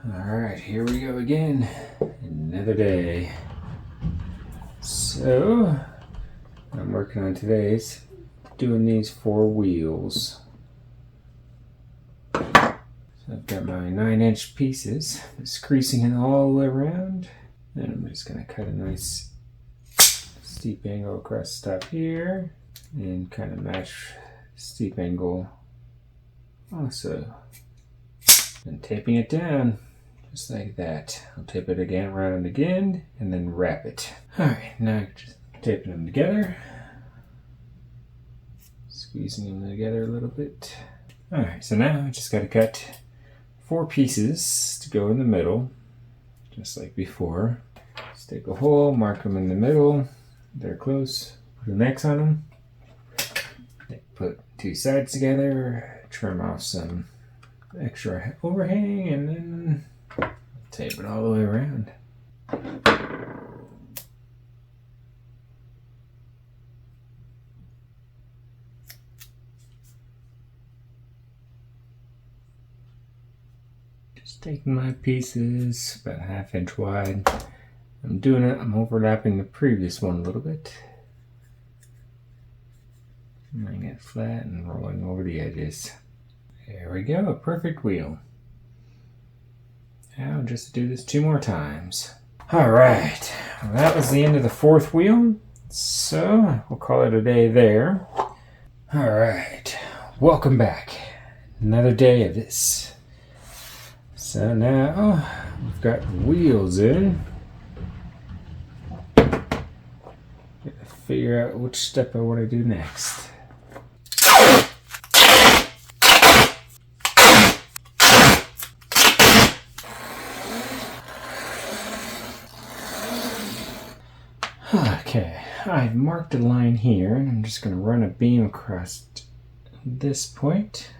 Alright, here we go again. Another day. So, what I'm working on today is doing these 4 wheels. So I've got my 9-inch pieces, just creasing it all the way around. And I'm just going to cut a nice steep angle across the top here and kind of match steep angle also. And taping it down. Just like that. I'll tape it again, around again, and then wrap it. Alright, now just taping them together. Squeezing them together a little bit. Alright, so now I just got to cut 4 pieces to go in the middle, just like before. Just take a hole, mark them in the middle. They're close. Put an X on them. Put 2 sides together, trim off some extra overhang, and then tape it all the way around. Just taking my pieces about 1/2 inch wide. I'm overlapping the previous one a little bit. Laying it flat and rolling over the edges. There we go, a perfect wheel. Now just do this 2 more times. Alright, well, that was the end of the 4th wheel, so we'll call it a day there. Alright, welcome back. Another day of this. So now we've got wheels in. Gotta figure out which step I want to do next. Okay, I've marked a line here, and I'm just going to run a beam across this point.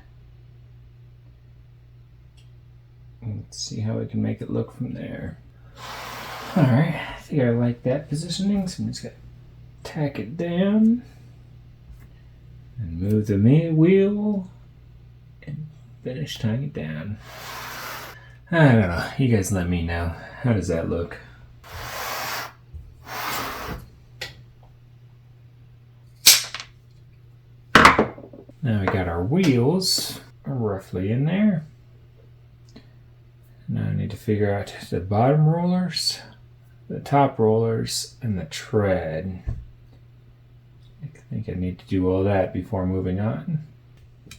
Let's see how we can make it look from there. Alright, I think I like that positioning, so I'm just going to tack it down and move the wheel and finish tying it down. I don't know, you guys let me know. How does that look? Now we got our wheels roughly in there. Now I need to figure out the bottom rollers, the top rollers, and the tread. I think I need to do all that before moving on.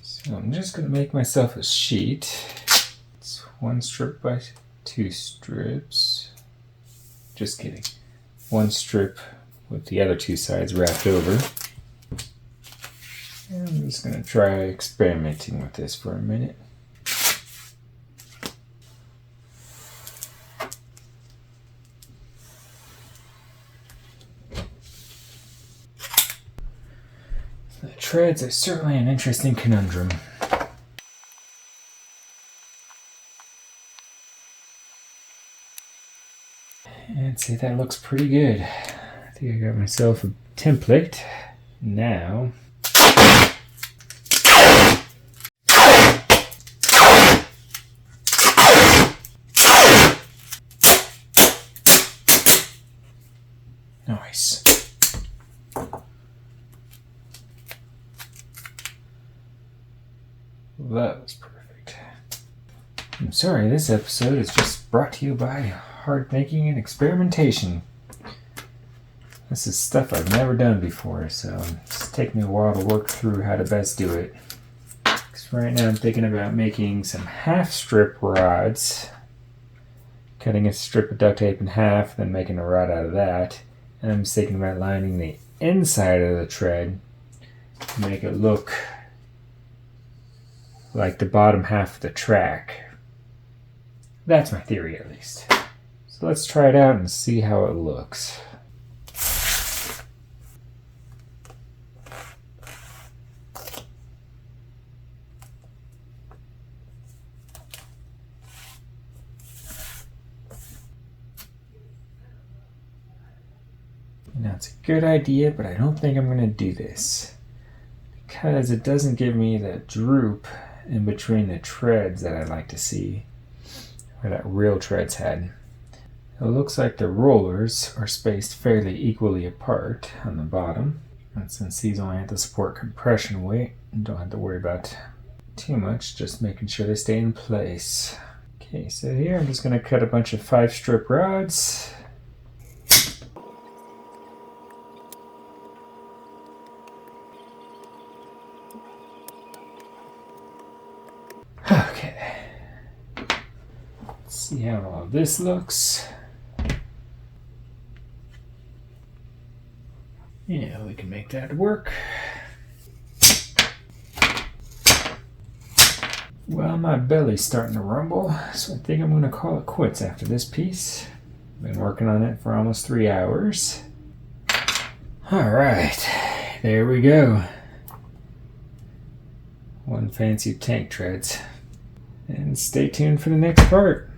So I'm just going to make myself a sheet. It's 1 strip by 2 strips. Just kidding. 1 strip with the other 2 sides wrapped over. I'm just going to try experimenting with this for a minute. The treads are certainly an interesting conundrum. And see, that looks pretty good. I think I got myself a template. Now, nice. That was perfect. I'm sorry, this episode is just brought to you by hard making and experimentation. This is stuff I've never done before, so it's taking me a while to work through how to best do it. Because right now I'm thinking about making some half strip rods. Cutting a strip of duct tape in half, then making a rod out of that. And I'm just thinking about lining the inside of the tread to make it look like the bottom half of the track. That's my theory, at least. So let's try it out and see how it looks. Now it's a good idea, but I don't think I'm going to do this because it doesn't give me the droop in between the treads that I like to see. where that real tread's head. It looks like the rollers are spaced fairly equally apart on the bottom. And since these only have to support compression weight, you don't have to worry about too much, just making sure they stay in place. Okay, so here I'm just going to cut a bunch of 5-strip rods. Okay, let's see how all this looks. Yeah, we can make that work. Well, my belly's starting to rumble, so I think I'm going to call it quits after this piece. Been working on it for almost 3 hours. Alright, there we go. One fancy tank treads. And stay tuned for the next part.